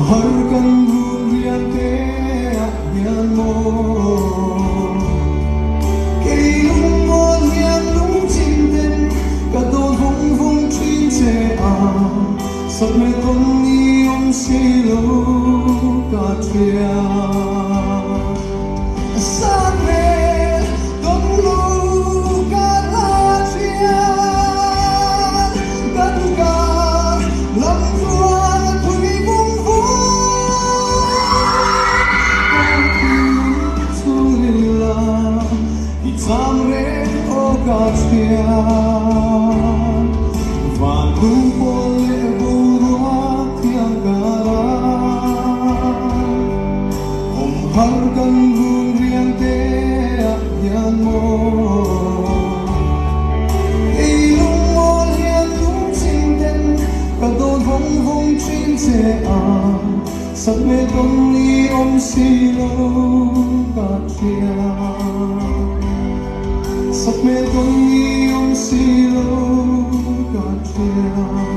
Harkan durian te akyan mo Kay lumon yan lung chin Kadon vung vung chin che Sat me kon ni om silo ka tria Sat me kon lu ka la tria Kan ka lam tuan tui vung vung Samre o gachia Vangu pole buruak tiagara Harkan hungrian te akyan mo Ilung mo lian lung chinten Kadon vong vong chin se Sat me don ni om silo gachia Sat me con io un silo gachia